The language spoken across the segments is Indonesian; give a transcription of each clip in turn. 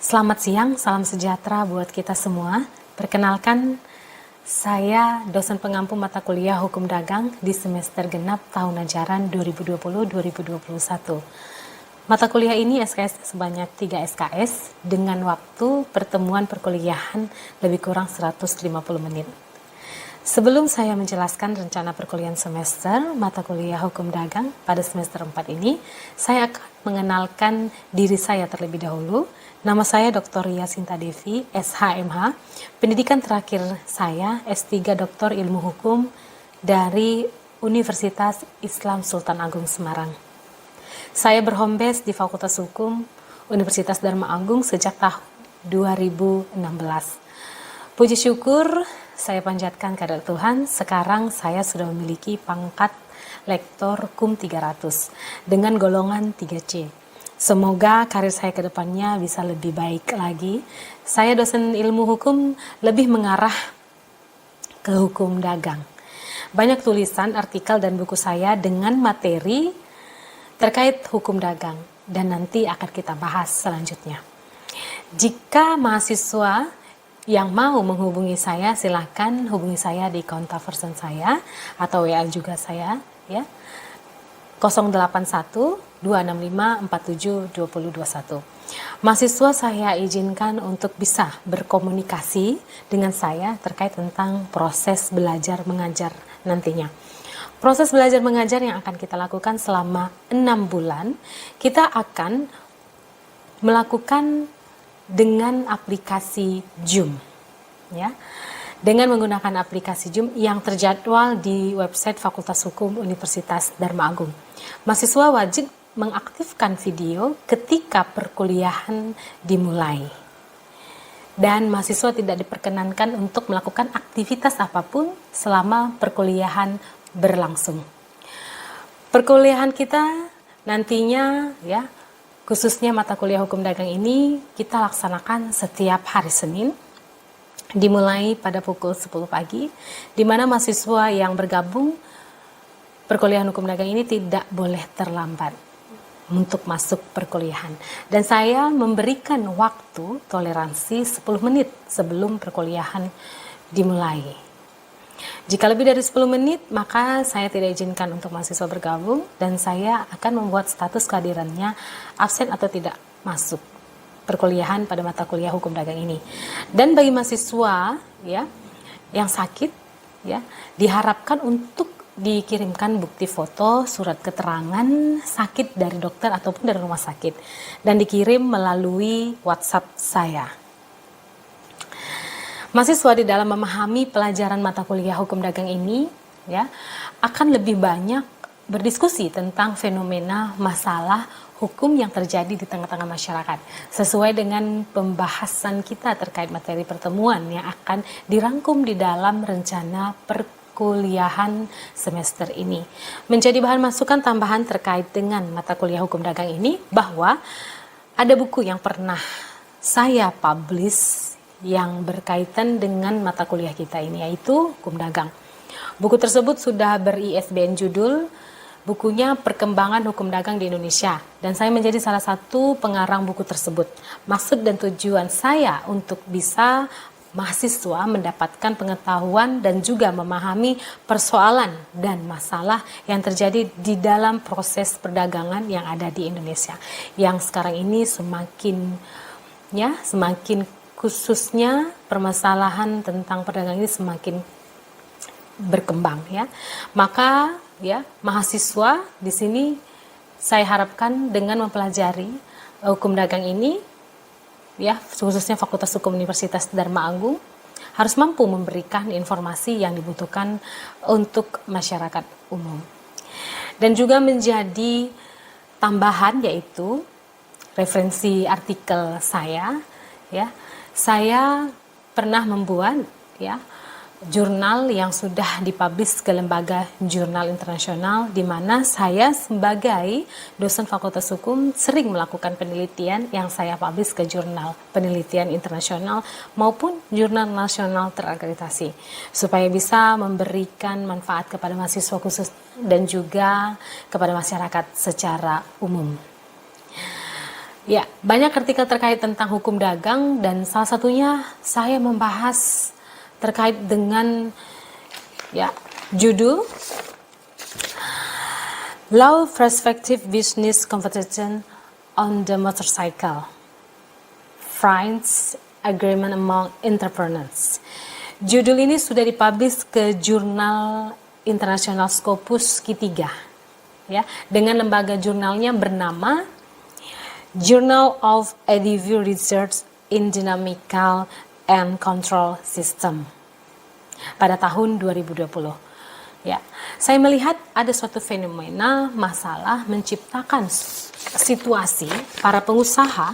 Selamat siang, salam sejahtera buat kita semua. Perkenalkan, saya dosen pengampu mata kuliah Hukum Dagang di semester genap tahun ajaran 2020-2021. Mata kuliah ini SKS sebanyak 3 SKS dengan waktu pertemuan perkuliahan lebih kurang 150 menit. Sebelum saya menjelaskan rencana perkuliahan semester mata kuliah Hukum Dagang pada semester 4 ini, saya akan mengenalkan diri saya terlebih dahulu. Nama saya Dr. Ria Sinta Devi, SHMH. Pendidikan terakhir saya S3 Doktor Ilmu Hukum dari Universitas Islam Sultan Agung Semarang. Saya berhome base di Fakultas Hukum Universitas Dharma Agung sejak tahun 2016. Puji syukur saya panjatkan kehadirat Tuhan, sekarang saya sudah memiliki pangkat Lektor KUM 300 dengan golongan 3C. Semoga karir saya ke depannya bisa lebih baik lagi. Saya dosen ilmu hukum lebih mengarah ke hukum dagang. Banyak tulisan, artikel, dan buku saya dengan materi terkait hukum dagang dan nanti akan kita bahas selanjutnya. Jika mahasiswa yang mau menghubungi saya, silakan hubungi saya di kontak person saya atau WA juga saya ya. 081 265 47 2021. Mahasiswa saya izinkan untuk bisa berkomunikasi dengan saya terkait tentang proses belajar mengajar nantinya. Proses belajar mengajar yang akan kita lakukan selama 6 bulan, kita akan melakukan dengan aplikasi Zoom, ya, dengan menggunakan aplikasi Zoom yang terjadwal di website Fakultas Hukum Universitas Dharma Agung. Mahasiswa wajib mengaktifkan video ketika perkuliahan dimulai, dan mahasiswa tidak diperkenankan untuk melakukan aktivitas apapun selama perkuliahan berlangsung. Perkuliahan kita nantinya, ya, khususnya mata kuliah hukum dagang ini kita laksanakan setiap hari Senin dimulai pada pukul 10 pagi, di mana mahasiswa yang bergabung perkuliahan hukum dagang ini tidak boleh terlambat untuk masuk perkuliahan. Dan saya memberikan waktu toleransi 10 menit sebelum perkuliahan dimulai. Jika lebih dari 10 menit, maka saya tidak izinkan untuk mahasiswa bergabung dan saya akan membuat status kehadirannya absen atau tidak masuk perkuliahan pada mata kuliah hukum dagang ini. Dan bagi mahasiswa ya yang sakit ya, diharapkan untuk dikirimkan bukti foto surat keterangan sakit dari dokter ataupun dari rumah sakit dan dikirim melalui WhatsApp saya. Mahasiswa di dalam memahami pelajaran mata kuliah hukum dagang ini ya akan lebih banyak berdiskusi tentang fenomena masalah hukum yang terjadi di tengah-tengah masyarakat sesuai dengan pembahasan kita terkait materi pertemuan yang akan dirangkum di dalam rencana perkuliahan semester ini. Menjadi bahan masukan tambahan terkait dengan mata kuliah hukum dagang ini bahwa ada buku yang pernah saya publish yang berkaitan dengan mata kuliah kita ini, yaitu hukum dagang. Buku tersebut sudah ber-ISBN judul bukunya Perkembangan Hukum Dagang di Indonesia, dan saya menjadi salah satu pengarang buku tersebut. Maksud dan tujuan saya untuk bisa mahasiswa mendapatkan pengetahuan dan juga memahami persoalan dan masalah yang terjadi di dalam proses perdagangan yang ada di Indonesia, yang sekarang ini semakin khususnya permasalahan tentang perdagangan ini semakin berkembang ya. Maka ya, mahasiswa di sini saya harapkan dengan mempelajari hukum dagang ini ya, khususnya Fakultas Hukum Universitas Dharma Agung harus mampu memberikan informasi yang dibutuhkan untuk masyarakat umum. Dan juga menjadi tambahan yaitu referensi artikel saya ya. Saya pernah membuat ya jurnal yang sudah dipublish ke lembaga jurnal internasional, di mana saya sebagai dosen Fakultas Hukum sering melakukan penelitian yang saya publish ke jurnal penelitian internasional maupun jurnal nasional terakreditasi, supaya bisa memberikan manfaat kepada mahasiswa khusus dan juga kepada masyarakat secara umum. Ya, banyak artikel terkait tentang hukum dagang dan salah satunya saya membahas terkait dengan ya judul Law Perspective Business Competition on the Motorcycle. Friends Agreement Among Entrepreneurs. Judul ini sudah dipublish ke jurnal internasional Scopus Q3 ya, dengan lembaga jurnalnya bernama Journal of Advisory Research in Dynamical and Control System pada tahun 2020. Ya, saya melihat ada suatu fenomena masalah menciptakan situasi para pengusaha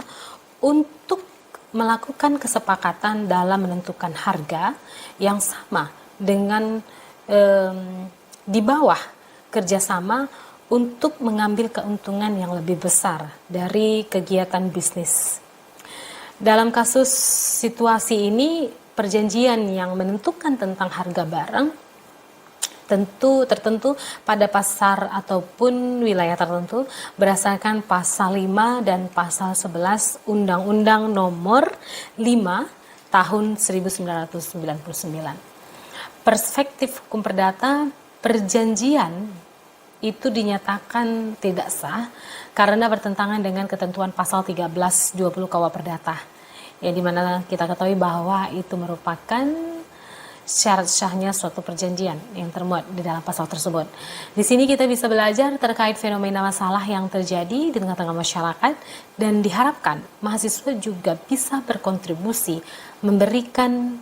untuk melakukan kesepakatan dalam menentukan harga yang sama dengan di bawah kerjasama untuk mengambil keuntungan yang lebih besar dari kegiatan bisnis. Dalam kasus situasi ini, perjanjian yang menentukan tentang harga barang tertentu pada pasar ataupun wilayah tertentu berdasarkan pasal 5 dan pasal 11 Undang-Undang Nomor 5 Tahun 1999. Perspektif hukum perdata, perjanjian itu dinyatakan tidak sah karena bertentangan dengan ketentuan pasal 1320 KUH Perdata. Ya, di mana kita ketahui bahwa itu merupakan syarat sahnya suatu perjanjian yang termuat di dalam pasal tersebut. Di sini kita bisa belajar terkait fenomena masalah yang terjadi di tengah-tengah masyarakat dan diharapkan mahasiswa juga bisa berkontribusi memberikan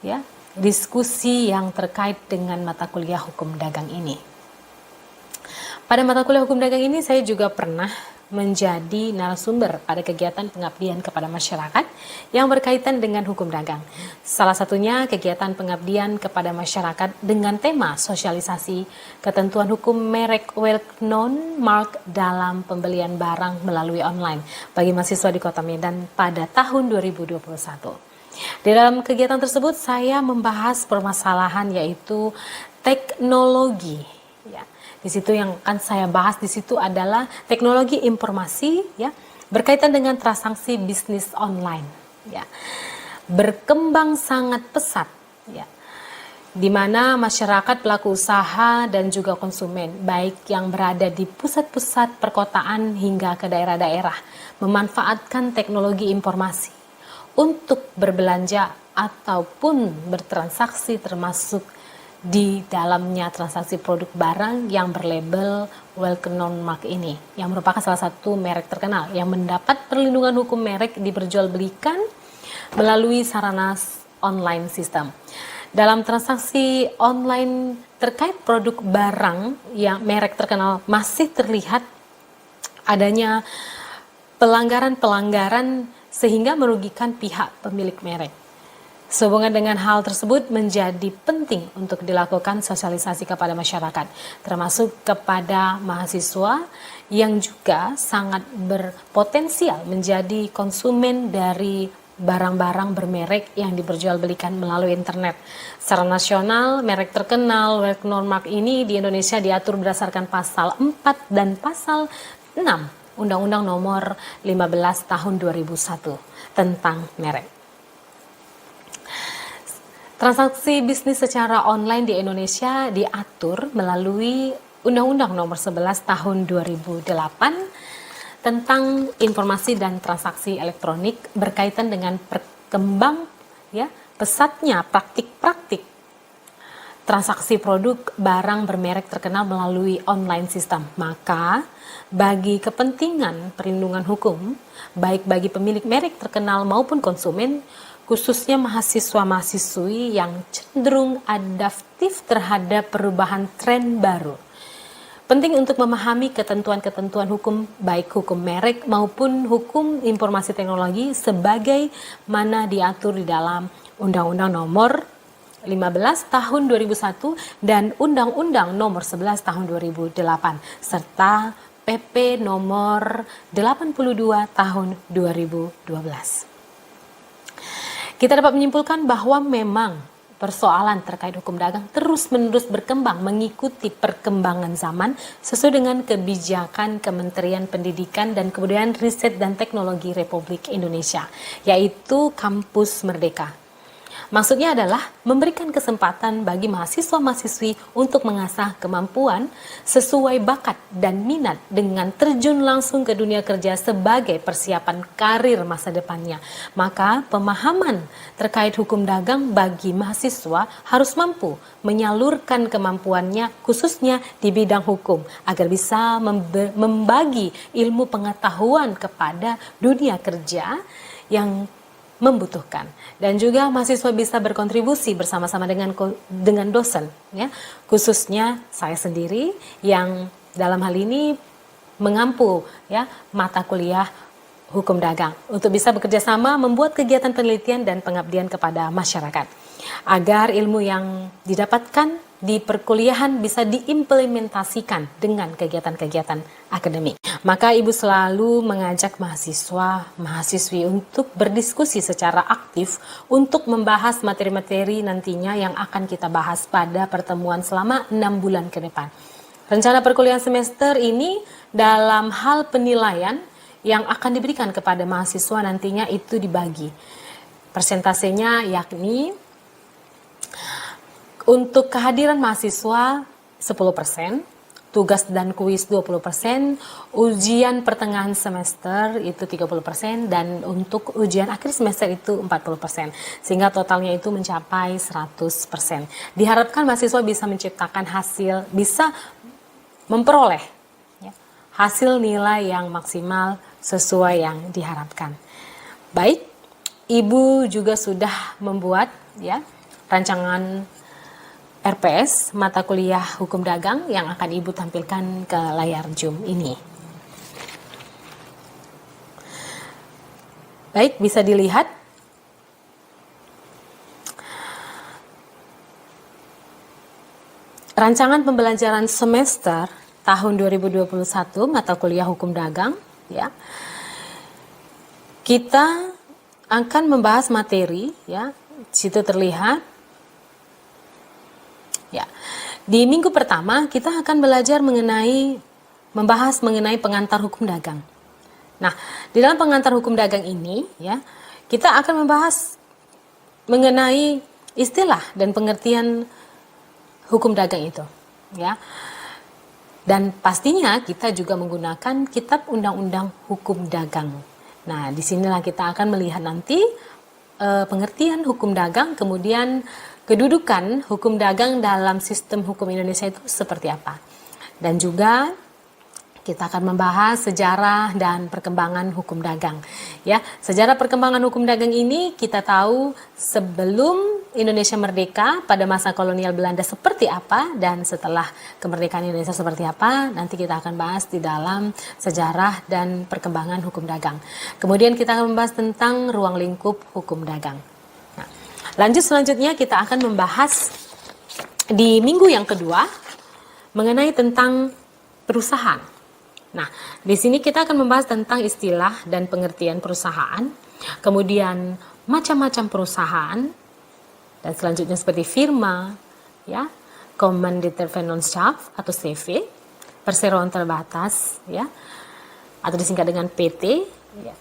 ya diskusi yang terkait dengan mata kuliah hukum dagang ini. Pada mata kuliah hukum dagang ini saya juga pernah menjadi narasumber pada kegiatan pengabdian kepada masyarakat yang berkaitan dengan hukum dagang. Salah satunya kegiatan pengabdian kepada masyarakat dengan tema sosialisasi ketentuan hukum merek well known mark dalam pembelian barang melalui online bagi mahasiswa di Kota Medan pada tahun 2021. Di dalam kegiatan tersebut saya membahas permasalahan yaitu teknologi. Ya, di situ yang akan saya bahas di situ adalah teknologi informasi ya berkaitan dengan transaksi bisnis online ya. Berkembang sangat pesat ya. Di mana masyarakat, pelaku usaha dan juga konsumen baik yang berada di pusat-pusat perkotaan hingga ke daerah-daerah memanfaatkan teknologi informasi untuk berbelanja ataupun bertransaksi termasuk di dalamnya transaksi produk barang yang berlabel well known mark ini yang merupakan salah satu merek terkenal yang mendapat perlindungan hukum merek diperjualbelikan melalui sarana online sistem. Dalam transaksi online terkait produk barang yang merek terkenal masih terlihat adanya pelanggaran-pelanggaran sehingga merugikan pihak pemilik merek. Sehubungan dengan hal tersebut menjadi penting untuk dilakukan sosialisasi kepada masyarakat, termasuk kepada mahasiswa yang juga sangat berpotensial menjadi konsumen dari barang-barang bermerek yang diperjualbelikan melalui internet. Secara nasional, merek terkenal well known mark ini di Indonesia diatur berdasarkan pasal 4 dan pasal 6 Undang-Undang Nomor 15 Tahun 2001 tentang merek. Transaksi bisnis secara online di Indonesia diatur melalui Undang-Undang Nomor 11 Tahun 2008 tentang informasi dan transaksi elektronik berkaitan dengan berkembang ya pesatnya praktik-praktik transaksi produk barang bermerek terkenal melalui online system. Maka bagi kepentingan perlindungan hukum baik bagi pemilik merek terkenal maupun konsumen, khususnya mahasiswa-mahasiswi yang cenderung adaptif terhadap perubahan tren baru. Penting untuk memahami ketentuan-ketentuan hukum, baik hukum merek maupun hukum informasi teknologi sebagai mana diatur di dalam Undang-Undang Nomor 15 Tahun 2001 dan Undang-Undang Nomor 11 Tahun 2008 serta PP Nomor 82 Tahun 2012. Kita dapat menyimpulkan bahwa memang persoalan terkait hukum dagang terus-menerus berkembang mengikuti perkembangan zaman sesuai dengan kebijakan Kementerian Pendidikan dan Kebudayaan Riset dan Teknologi Republik Indonesia, yaitu Kampus Merdeka. Maksudnya adalah memberikan kesempatan bagi mahasiswa-mahasiswi untuk mengasah kemampuan sesuai bakat dan minat dengan terjun langsung ke dunia kerja sebagai persiapan karir masa depannya. Maka pemahaman terkait hukum dagang bagi mahasiswa harus mampu menyalurkan kemampuannya khususnya di bidang hukum agar bisa membagi ilmu pengetahuan kepada dunia kerja yang membutuhkan, dan juga mahasiswa bisa berkontribusi bersama-sama dengan dosen, ya, khususnya saya sendiri yang dalam hal ini mengampu ya mata kuliah hukum dagang untuk bisa bekerja sama membuat kegiatan penelitian dan pengabdian kepada masyarakat agar ilmu yang didapatkan di perkuliahan bisa diimplementasikan dengan kegiatan-kegiatan akademik. Maka Ibu selalu mengajak mahasiswa-mahasiswi untuk berdiskusi secara aktif untuk membahas materi-materi nantinya yang akan kita bahas pada pertemuan selama 6 bulan ke depan. Rencana perkuliahan semester ini dalam hal penilaian yang akan diberikan kepada mahasiswa nantinya itu dibagi. Persentasenya yakni untuk kehadiran mahasiswa 10%, tugas dan kuis 20%, ujian pertengahan semester itu 30%, dan untuk ujian akhir semester itu 40%. Sehingga totalnya itu mencapai 100%. Diharapkan mahasiswa bisa menciptakan hasil, bisa memperoleh ya, hasil nilai yang maksimal sesuai yang diharapkan. Baik, Ibu juga sudah membuat ya rancangan RPS mata kuliah hukum dagang yang akan Ibu tampilkan ke layar Zoom ini. Baik, bisa dilihat. Rancangan pembelajaran semester tahun 2021 mata kuliah hukum dagang ya. Kita akan membahas materi ya. Situ terlihat ya. Di minggu pertama kita akan belajar membahas mengenai pengantar hukum dagang. Nah, di dalam pengantar hukum dagang ini ya, kita akan membahas mengenai istilah dan pengertian hukum dagang itu, ya. Dan pastinya kita juga menggunakan kitab undang-undang hukum dagang. Nah, disinilah kita akan melihat nanti pengertian hukum dagang, kemudian kedudukan hukum dagang dalam sistem hukum Indonesia itu seperti apa. Dan juga kita akan membahas sejarah dan perkembangan hukum dagang. Ya, sejarah perkembangan hukum dagang ini kita tahu sebelum Indonesia merdeka pada masa kolonial Belanda seperti apa, dan setelah kemerdekaan Indonesia seperti apa. Nanti kita akan bahas di dalam sejarah dan perkembangan hukum dagang. Kemudian kita akan membahas tentang ruang lingkup hukum dagang. Nah, lanjut selanjutnya kita akan membahas di minggu yang kedua mengenai tentang perusahaan. Nah, di sini kita akan membahas tentang istilah dan pengertian perusahaan, kemudian macam-macam perusahaan, dan selanjutnya seperti firma, ya, Kommanditvernootschap atau CV, perseroan terbatas, ya, atau disingkat dengan PT. Ya.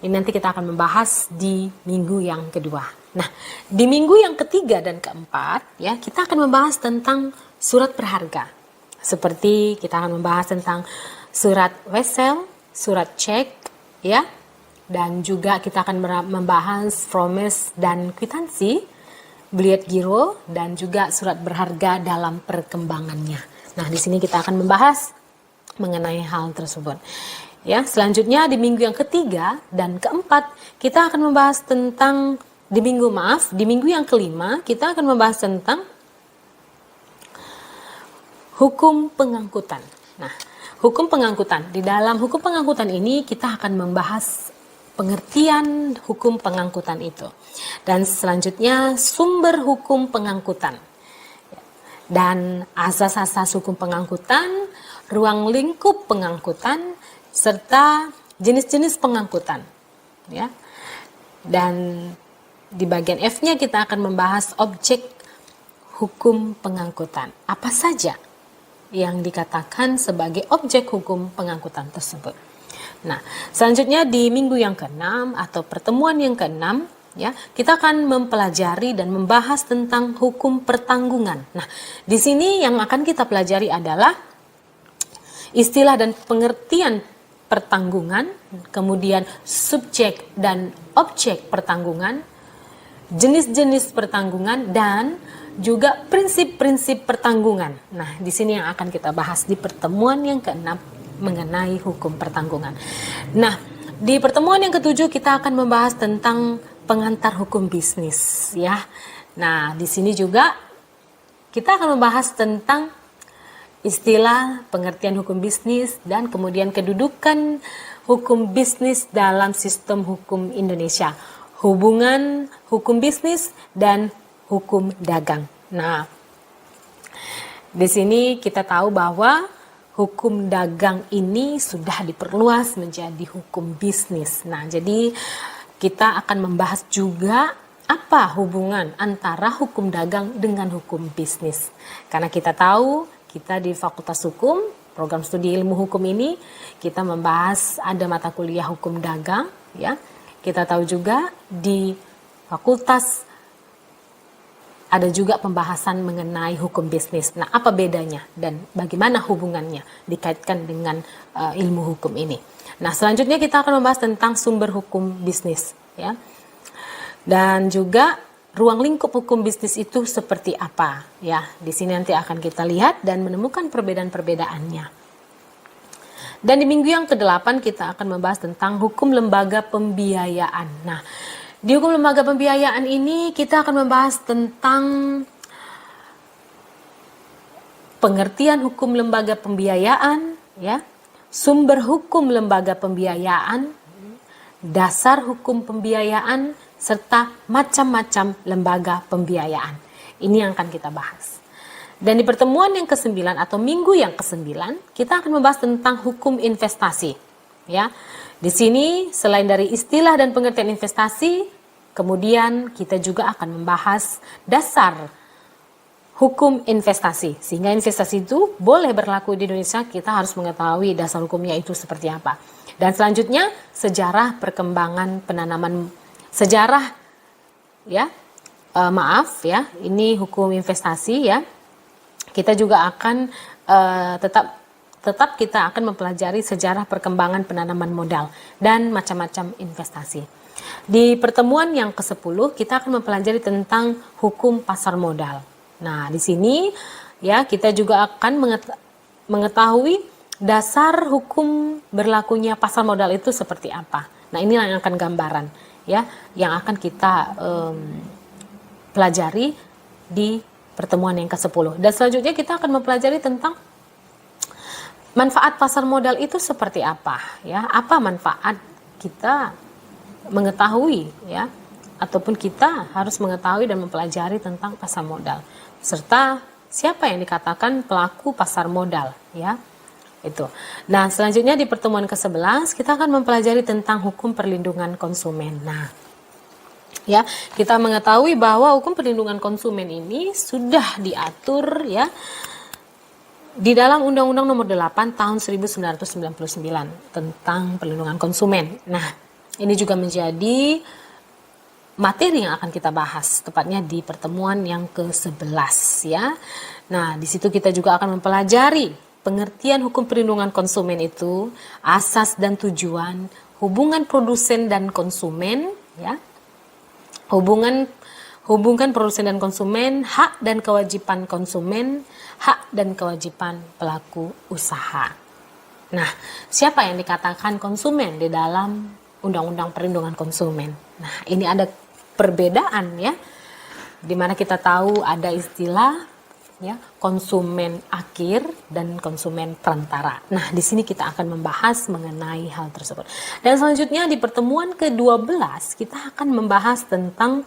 Ini nanti kita akan membahas di minggu yang kedua. Nah, di minggu yang ketiga dan keempat, ya, kita akan membahas tentang surat berharga. Seperti kita akan membahas tentang surat wesel, surat cek, ya, dan juga kita akan membahas promise dan kwitansi, bliet giro, dan juga surat berharga dalam perkembangannya. Nah, di sini kita akan membahas mengenai hal tersebut. Ya, selanjutnya di minggu yang ketiga dan keempat kita akan membahas tentang di minggu yang kelima kita akan membahas tentang hukum pengangkutan. Nah, hukum pengangkutan. Di dalam hukum pengangkutan ini kita akan membahas pengertian hukum pengangkutan itu. Dan selanjutnya sumber hukum pengangkutan. Dan asas-asas hukum pengangkutan, ruang lingkup pengangkutan, serta jenis-jenis pengangkutan. Ya. Dan di bagian F-nya kita akan membahas objek hukum pengangkutan. Apa saja yang dikatakan sebagai objek hukum pengangkutan tersebut. Nah, selanjutnya di minggu yang ke-6 atau pertemuan yang ke-6, ya, kita akan mempelajari dan membahas tentang hukum pertanggungan. Nah, di sini yang akan kita pelajari adalah istilah dan pengertian pertanggungan, kemudian subjek dan objek pertanggungan, jenis-jenis pertanggungan, dan juga prinsip-prinsip pertanggungan. Nah, di sini yang akan kita bahas di pertemuan yang ke-6 mengenai hukum pertanggungan. Nah, di pertemuan yang ke-7 kita akan membahas tentang pengantar hukum bisnis, ya. Nah, di sini juga kita akan membahas tentang istilah, pengertian hukum bisnis, dan kemudian kedudukan hukum bisnis dalam sistem hukum Indonesia. Hubungan hukum bisnis dan hukum dagang. Nah, di sini kita tahu bahwa hukum dagang ini sudah diperluas menjadi hukum bisnis. Nah, jadi kita akan membahas juga apa hubungan antara hukum dagang dengan hukum bisnis. Karena kita tahu kita di Fakultas Hukum, program studi ilmu hukum ini, kita membahas ada mata kuliah hukum dagang, ya. Kita tahu juga di fakultas ada juga pembahasan mengenai hukum bisnis. Nah, apa bedanya dan bagaimana hubungannya dikaitkan dengan ilmu hukum ini? Nah, selanjutnya kita akan membahas tentang sumber hukum bisnis, ya. Dan juga ruang lingkup hukum bisnis itu seperti apa, ya. Di sini nanti akan kita lihat dan menemukan perbedaan-perbedaannya. Dan di minggu yang ke-8 kita akan membahas tentang hukum lembaga pembiayaan. Nah, di hukum lembaga pembiayaan ini kita akan membahas tentang pengertian hukum lembaga pembiayaan, ya, sumber hukum lembaga pembiayaan, dasar hukum pembiayaan, serta macam-macam lembaga pembiayaan. Ini yang akan kita bahas. Dan di pertemuan yang ke-9 atau minggu yang ke-9, kita akan membahas tentang hukum investasi, ya. Di sini selain dari istilah dan pengertian investasi, kemudian kita juga akan membahas dasar hukum investasi. Sehingga investasi itu boleh berlaku di Indonesia, kita harus mengetahui dasar hukumnya itu seperti apa. Dan selanjutnya sejarah perkembangan penanaman, sejarah, ya, ini hukum investasi, ya. Kita juga akan tetap kita akan mempelajari sejarah perkembangan penanaman modal dan macam-macam investasi. Di pertemuan yang ke-10 kita akan mempelajari tentang hukum pasar modal. Nah, di sini, ya, kita juga akan mengetahui dasar hukum berlakunya pasar modal itu seperti apa. Nah, ini yang akan gambaran, ya, yang akan kita pelajari di pertemuan yang ke-10. Dan selanjutnya kita akan mempelajari tentang manfaat pasar modal itu seperti apa, ya. Apa manfaat kita mengetahui, ya, ataupun kita harus mengetahui dan mempelajari tentang pasar modal, serta siapa yang dikatakan pelaku pasar modal, ya. Itu. Nah, selanjutnya di pertemuan ke-11 kita akan mempelajari tentang hukum perlindungan konsumen. Nah, ya, kita mengetahui bahwa hukum perlindungan konsumen ini sudah diatur, ya, di dalam Undang-Undang Nomor 8 Tahun 1999 tentang perlindungan konsumen. Nah, ini juga menjadi materi yang akan kita bahas, tepatnya di pertemuan yang ke-11, ya. Nah, di situ kita juga akan mempelajari pengertian hukum perlindungan konsumen itu, asas dan tujuan, hubungan produsen dan konsumen, ya. Hubungan produsen dan konsumen, hak dan kewajiban konsumen, hak dan kewajiban pelaku usaha. Nah, siapa yang dikatakan konsumen di dalam Undang-Undang Perlindungan Konsumen? Nah, ini ada perbedaan, ya, di mana kita tahu ada istilah, ya, konsumen akhir dan konsumen perantara. Nah, di sini kita akan membahas mengenai hal tersebut. Dan selanjutnya di pertemuan ke-12 kita akan membahas tentang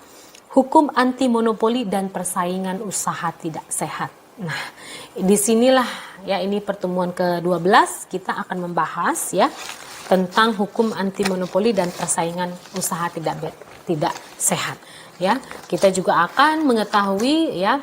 hukum anti monopoli dan persaingan usaha tidak sehat. Nah, disinilah, ya, ini pertemuan ke-12 kita akan membahas, ya, tentang hukum anti monopoli dan persaingan usaha tidak sehat, ya. Kita juga akan mengetahui, ya,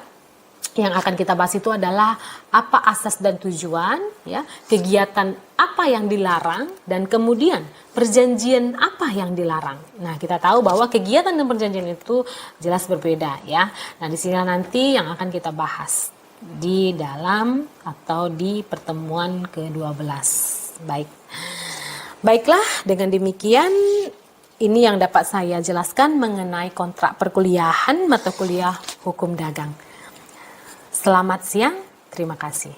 yang akan kita bahas itu adalah apa asas dan tujuan, ya, kegiatan apa yang dilarang, dan kemudian perjanjian apa yang dilarang. Nah, kita tahu bahwa kegiatan dan perjanjian itu jelas berbeda, ya. Nah, di sini nanti yang akan kita bahas di dalam atau di pertemuan ke-12. Baiklah, dengan demikian ini yang dapat saya jelaskan mengenai kontrak perkuliahan mata kuliah hukum dagang. Selamat siang, terima kasih.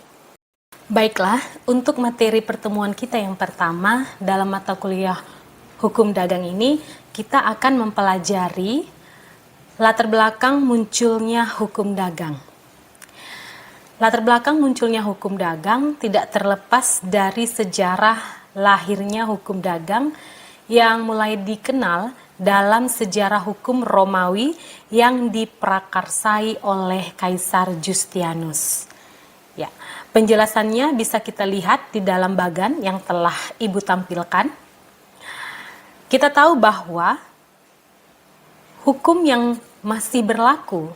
Baiklah, untuk materi pertemuan kita yang pertama dalam mata kuliah hukum dagang ini, kita akan mempelajari latar belakang munculnya hukum dagang. Latar belakang munculnya hukum dagang tidak terlepas dari sejarah lahirnya hukum dagang yang mulai dikenal dalam sejarah hukum Romawi yang diprakarsai oleh Kaisar Justianus. Ya, penjelasannya bisa kita lihat di dalam bagan yang telah Ibu tampilkan. Kita tahu bahwa hukum yang masih berlaku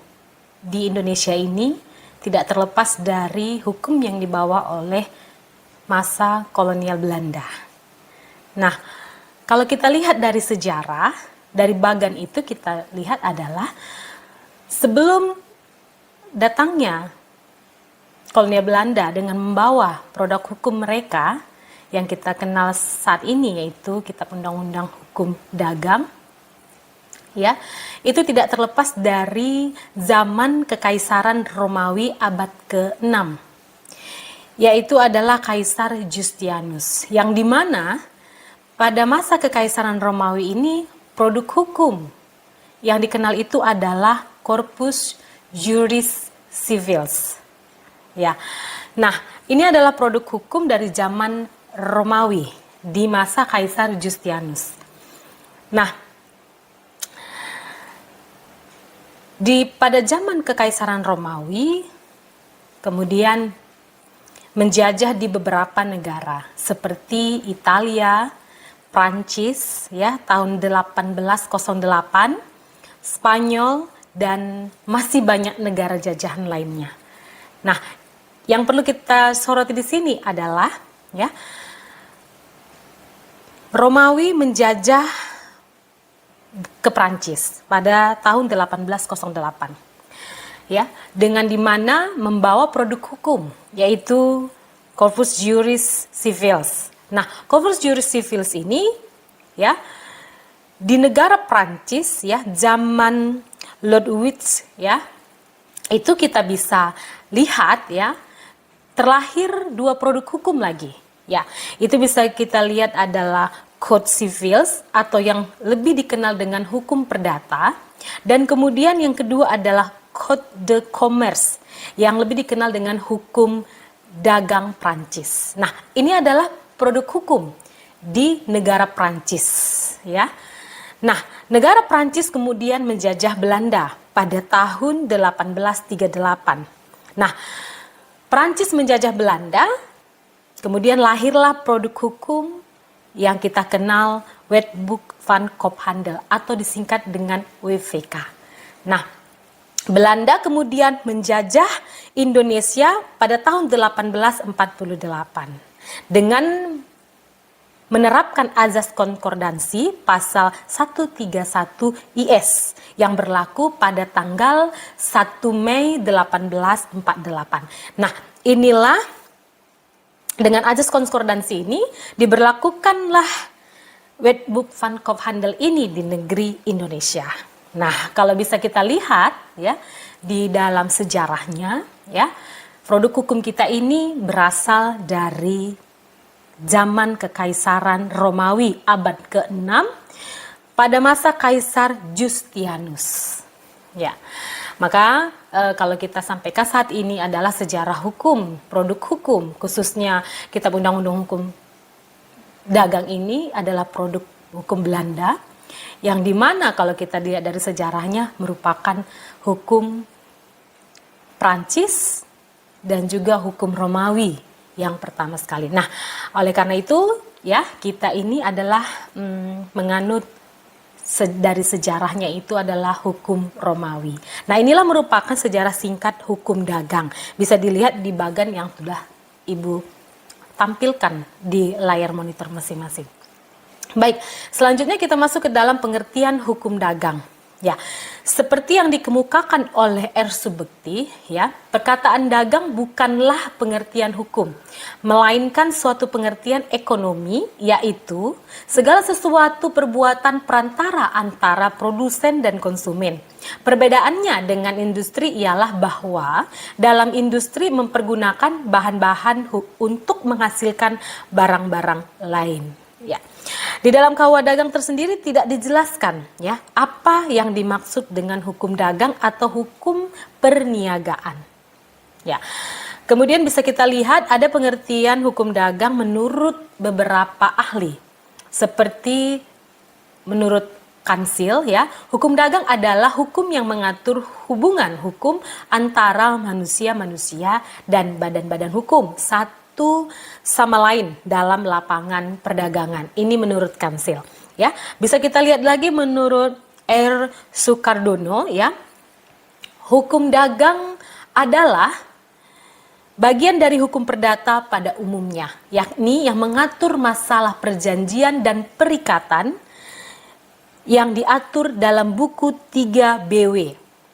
di Indonesia ini tidak terlepas dari hukum yang dibawa oleh masa kolonial Belanda. Nah, kalau kita lihat dari sejarah, dari bagan itu kita lihat adalah sebelum datangnya kolonial Belanda dengan membawa produk hukum mereka yang kita kenal saat ini, yaitu Kitab Undang-Undang Hukum Dagang, ya, itu tidak terlepas dari zaman Kekaisaran Romawi abad ke-6, yaitu adalah Kaisar Justianus, yang dimana pada masa Kekaisaran Romawi ini produk hukum yang dikenal itu adalah Corpus Juris Civilis. Ya. Nah, ini adalah produk hukum dari zaman Romawi di masa Kaisar Justianus. Nah, pada zaman Kekaisaran Romawi kemudian menjajah di beberapa negara seperti Italia, Prancis, ya, tahun 1808, Spanyol, dan masih banyak negara jajahan lainnya. Nah, yang perlu kita soroti di sini adalah, ya, Romawi menjajah ke Prancis pada tahun 1808, ya, dengan dimana membawa produk hukum yaitu Corpus Juris Civilis. Nah, Corpus Juris Civilis ini, ya, di negara Prancis, ya, zaman Ludwig, ya, itu kita bisa lihat, ya, terlahir dua produk hukum lagi, ya. Itu bisa kita lihat adalah Code Civil atau yang lebih dikenal dengan hukum perdata, dan kemudian yang kedua adalah Code de Commerce yang lebih dikenal dengan hukum dagang Prancis. Nah, ini adalah produk hukum di negara Prancis, ya. Nah, negara Prancis kemudian menjajah Belanda pada tahun 1838. Nah, Prancis menjajah Belanda, kemudian lahirlah produk hukum yang kita kenal Wetboek van Koophandel atau disingkat dengan WVK. Nah, Belanda kemudian menjajah Indonesia pada tahun 1848 dengan menerapkan azas konkordansi pasal 131 IS yang berlaku pada tanggal 1 Mei 1848. Nah, inilah dengan azas konkordansi ini diberlakukanlah Wetboek van Koophandel ini di negeri Indonesia. Nah, kalau bisa kita lihat, ya, di dalam sejarahnya, ya, produk hukum kita ini berasal dari zaman Kekaisaran Romawi abad ke-6 pada masa Kaisar Justianus. Ya. Maka kalau kita sampaikan saat ini adalah sejarah hukum, produk hukum, khususnya Kitab Undang-Undang Hukum Dagang ini adalah produk hukum Belanda, yang dimana kalau kita lihat dari sejarahnya merupakan hukum Prancis dan juga hukum Romawi yang pertama sekali. Nah, oleh karena itu, ya, kita ini adalah menganut dari sejarahnya itu adalah hukum Romawi. Nah, inilah merupakan sejarah singkat hukum dagang. Bisa dilihat di bagan yang sudah Ibu tampilkan di layar monitor masing-masing. Baik, selanjutnya kita masuk ke dalam pengertian hukum dagang. Ya, seperti yang dikemukakan oleh R. Subekti, ya, perkataan dagang bukanlah pengertian hukum, melainkan suatu pengertian ekonomi, yaitu segala sesuatu perbuatan perantara antara produsen dan konsumen. Perbedaannya dengan industri ialah bahwa dalam industri mempergunakan bahan-bahan untuk menghasilkan barang-barang lain. Ya. Di dalam KUH dagang tersendiri tidak dijelaskan ya apa yang dimaksud dengan hukum dagang atau hukum perniagaan. Ya. Kemudian bisa kita lihat ada pengertian hukum dagang menurut beberapa ahli. Seperti menurut Kansil ya, hukum dagang adalah hukum yang mengatur hubungan hukum antara manusia-manusia dan badan-badan hukum satu sama lain dalam lapangan perdagangan. Ini menurut Kansil ya. Bisa kita lihat lagi menurut R. Sukardono ya. Hukum dagang adalah bagian dari hukum perdata pada umumnya, yakni yang mengatur masalah perjanjian dan perikatan yang diatur dalam buku 3 BW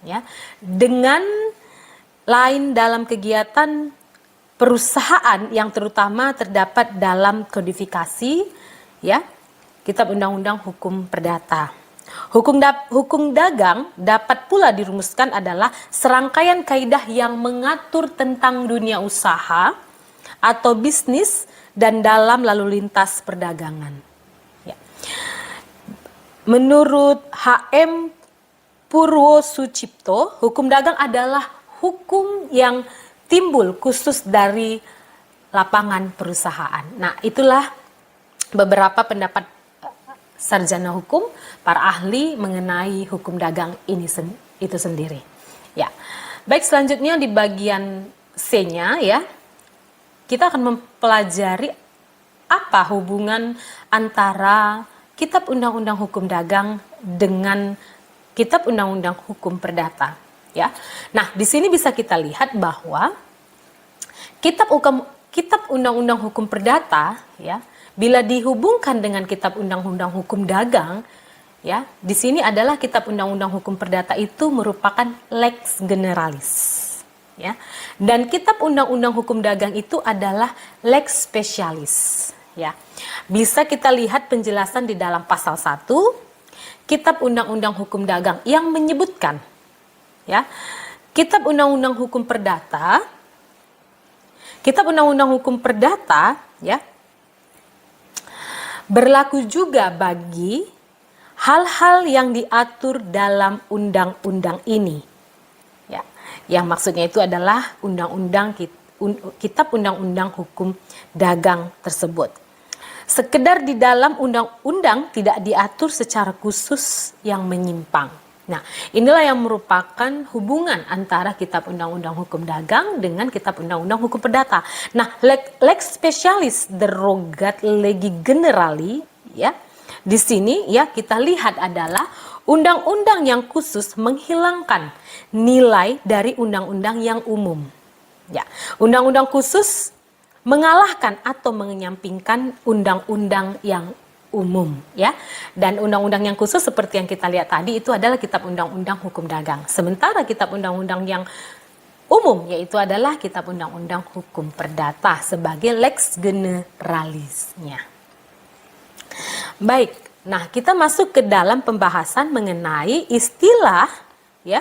ya. Dengan lain dalam kegiatan perusahaan yang terutama terdapat dalam kodifikasi ya Kitab Undang-Undang Hukum Perdata. Hukum dagang dapat pula dirumuskan adalah serangkaian kaidah yang mengatur tentang dunia usaha atau bisnis dan dalam lalu lintas perdagangan. Ya. Menurut H.M. Purwosucipto, hukum dagang adalah hukum yang timbul khusus dari lapangan perusahaan. Nah, itulah beberapa pendapat sarjana hukum, para ahli mengenai hukum dagang itu sendiri. Ya. Baik, selanjutnya di bagian C-nya ya. Kita akan mempelajari apa hubungan antara Kitab Undang-Undang Hukum Dagang dengan Kitab Undang-Undang Hukum Perdata. Ya. Nah, di sini bisa kita lihat bahwa Kitab Undang-Undang Hukum Perdata ya, bila dihubungkan dengan Kitab Undang-Undang Hukum Dagang ya, di sini adalah Kitab Undang-Undang Hukum Perdata itu merupakan lex generalis ya. Dan Kitab Undang-Undang Hukum Dagang itu adalah lex specialis ya. Bisa kita lihat penjelasan di dalam pasal 1 Kitab Undang-Undang Hukum Dagang yang menyebutkan ya, Kitab Undang-Undang Hukum Perdata ya berlaku juga bagi hal-hal yang diatur dalam undang-undang ini. Ya, yang maksudnya itu adalah Kitab Undang-Undang Hukum Dagang tersebut. Sekedar di dalam undang-undang tidak diatur secara khusus yang menyimpang. Nah, inilah yang merupakan hubungan antara Kitab Undang-Undang Hukum Dagang dengan Kitab Undang-Undang Hukum Perdata. Nah, lex specialis derogat legi generali ya. Di sini ya kita lihat adalah undang-undang yang khusus menghilangkan nilai dari undang-undang yang umum. Ya, undang-undang khusus mengalahkan atau menyampingkan undang-undang yang umum ya. Dan undang-undang yang khusus seperti yang kita lihat tadi itu adalah Kitab Undang-Undang Hukum Dagang. Sementara Kitab Undang-Undang yang umum yaitu adalah Kitab Undang-Undang Hukum Perdata sebagai lex generalisnya. Baik, nah kita masuk ke dalam pembahasan mengenai istilah ya.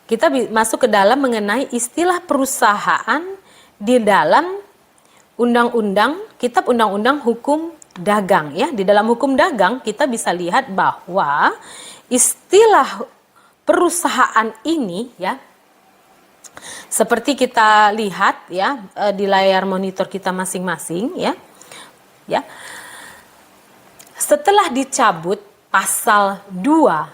Kita masuk ke dalam mengenai istilah perusahaan di dalam Kitab Undang-Undang Hukum Dagang ya. Di dalam hukum dagang kita bisa lihat bahwa istilah perusahaan ini ya, seperti kita lihat ya di layar monitor kita masing-masing ya. Ya. Setelah dicabut pasal 2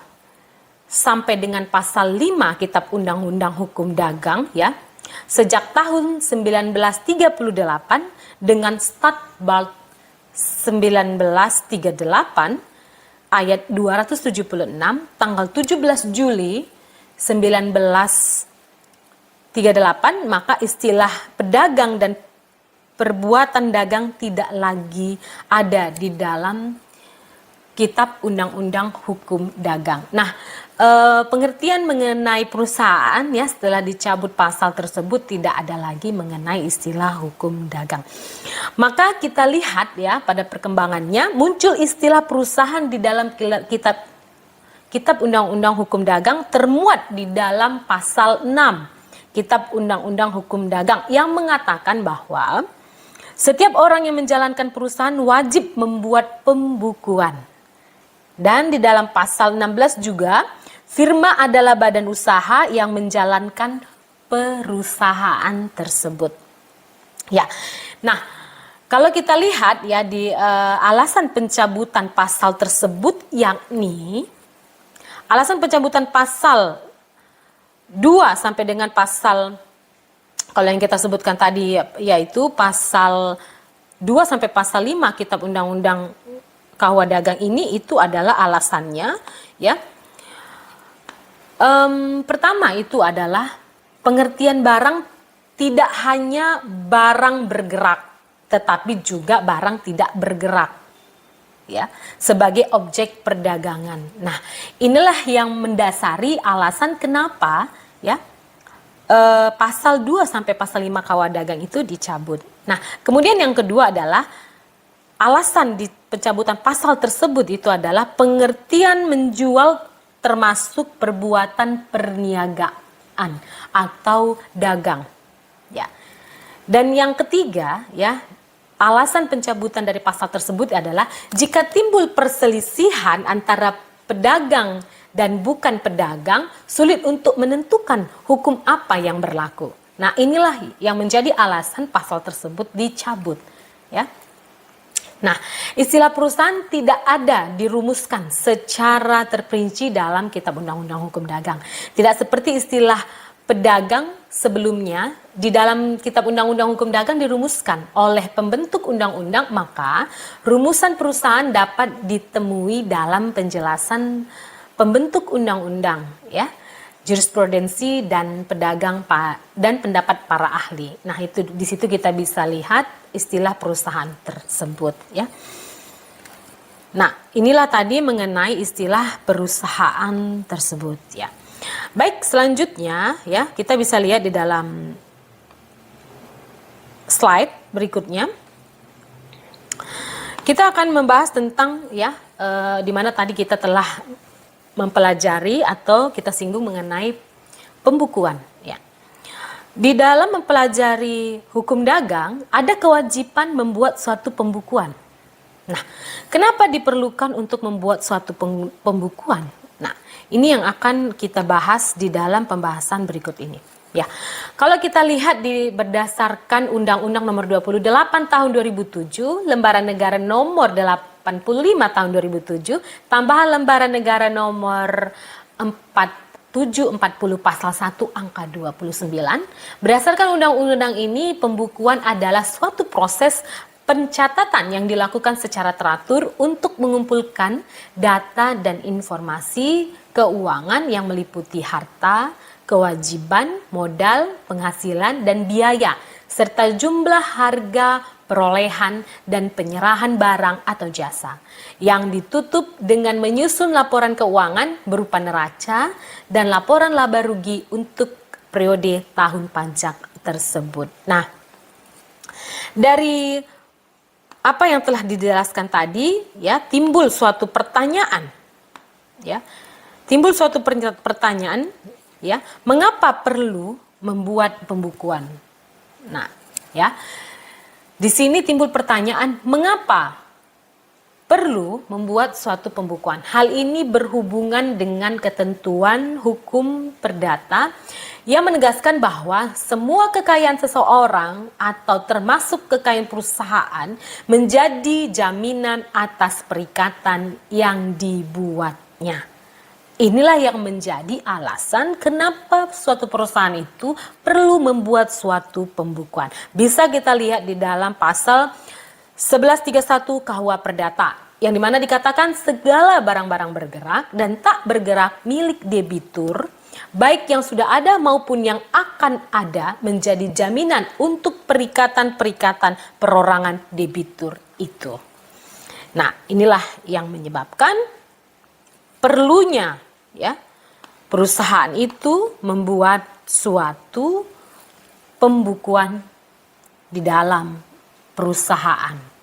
sampai dengan pasal 5 Kitab Undang-Undang Hukum Dagang ya, sejak tahun 1938 dengan Stadtbald 1938 ayat 276 tanggal 17 Juli 1938, maka istilah pedagang dan perbuatan dagang tidak lagi ada di dalam Kitab Undang-Undang Hukum Dagang. Nah, pengertian mengenai perusahaan ya setelah dicabut pasal tersebut tidak ada lagi mengenai istilah hukum dagang. Maka kita lihat ya pada perkembangannya muncul istilah perusahaan di dalam Kitab Undang-Undang Hukum Dagang termuat di dalam pasal 6 Kitab Undang-Undang Hukum Dagang yang mengatakan bahwa setiap orang yang menjalankan perusahaan wajib membuat pembukuan. Dan di dalam pasal 16 juga, firma adalah badan usaha yang menjalankan perusahaan tersebut. Ya, nah kalau kita lihat ya di alasan pencabutan pasal tersebut, yakni alasan pencabutan pasal 2 sampai dengan pasal, kalau yang kita sebutkan tadi yaitu pasal 2 sampai pasal 5 Kitab Undang-Undang KUH Dagang ini, itu adalah alasannya ya. Pertama itu adalah pengertian barang tidak hanya barang bergerak, tetapi juga barang tidak bergerak ya sebagai objek perdagangan. Nah, inilah yang mendasari alasan kenapa ya pasal 2 sampai pasal 5 KUH Dagang itu dicabut. Nah, kemudian yang kedua adalah alasan di pencabutan pasal tersebut itu adalah pengertian menjual termasuk perbuatan perniagaan atau dagang. Ya. Dan yang ketiga ya, alasan pencabutan dari pasal tersebut adalah jika timbul perselisihan antara pedagang dan bukan pedagang, sulit untuk menentukan hukum apa yang berlaku. Nah, inilah yang menjadi alasan pasal tersebut dicabut ya. Nah, istilah perusahaan tidak ada dirumuskan secara terperinci dalam Kitab Undang-Undang Hukum Dagang. Tidak seperti istilah pedagang sebelumnya di dalam Kitab Undang-Undang Hukum Dagang dirumuskan oleh pembentuk undang-undang, maka rumusan perusahaan dapat ditemui dalam penjelasan pembentuk undang-undang ya, jurisprudensi dan pedagang dan pendapat para ahli. Nah, itu di situ kita bisa lihat istilah perusahaan tersebut ya. Nah, inilah tadi mengenai istilah perusahaan tersebut ya. Baik, selanjutnya ya kita bisa lihat di dalam slide berikutnya. Kita akan membahas tentang ya di mana tadi kita telah mempelajari atau kita singgung mengenai pembukuan ya. Di dalam mempelajari hukum dagang ada kewajiban membuat suatu pembukuan. Nah, kenapa diperlukan untuk membuat suatu pembukuan? Nah, ini yang akan kita bahas di dalam pembahasan berikut ini. Ya, kalau kita lihat berdasarkan Undang-Undang Nomor 28 Tahun 2007, Lembaran Negara Nomor 85 Tahun 2007, tambahan Lembaran Negara Nomor 4740 Pasal 1 Angka 29, berdasarkan undang-undang ini pembukuan adalah suatu proses pencatatan yang dilakukan secara teratur untuk mengumpulkan data dan informasi keuangan yang meliputi harta, kewajiban, modal, penghasilan, dan biaya, serta jumlah harga, perolehan, dan penyerahan barang atau jasa, yang ditutup dengan menyusun laporan keuangan berupa neraca dan laporan laba rugi untuk periode tahun pajak tersebut. Nah, dari apa yang telah dijelaskan tadi, ya, timbul suatu pertanyaan, ya, ya, mengapa perlu membuat pembukuan? Nah, ya, di sini timbul pertanyaan, mengapa perlu membuat suatu pembukuan? Hal ini berhubungan dengan ketentuan hukum perdata yang menegaskan bahwa semua kekayaan seseorang atau termasuk kekayaan perusahaan menjadi jaminan atas perikatan yang dibuatnya. Inilah yang menjadi alasan kenapa suatu perusahaan itu perlu membuat suatu pembukuan. Bisa kita lihat di dalam pasal 1131 KUH Perdata yang dimana dikatakan segala barang-barang bergerak dan tak bergerak milik debitur, baik yang sudah ada maupun yang akan ada, menjadi jaminan untuk perikatan-perikatan perorangan debitur itu. Nah, inilah yang menyebabkan perlunya ya perusahaan itu membuat suatu pembukuan di dalam perusahaan.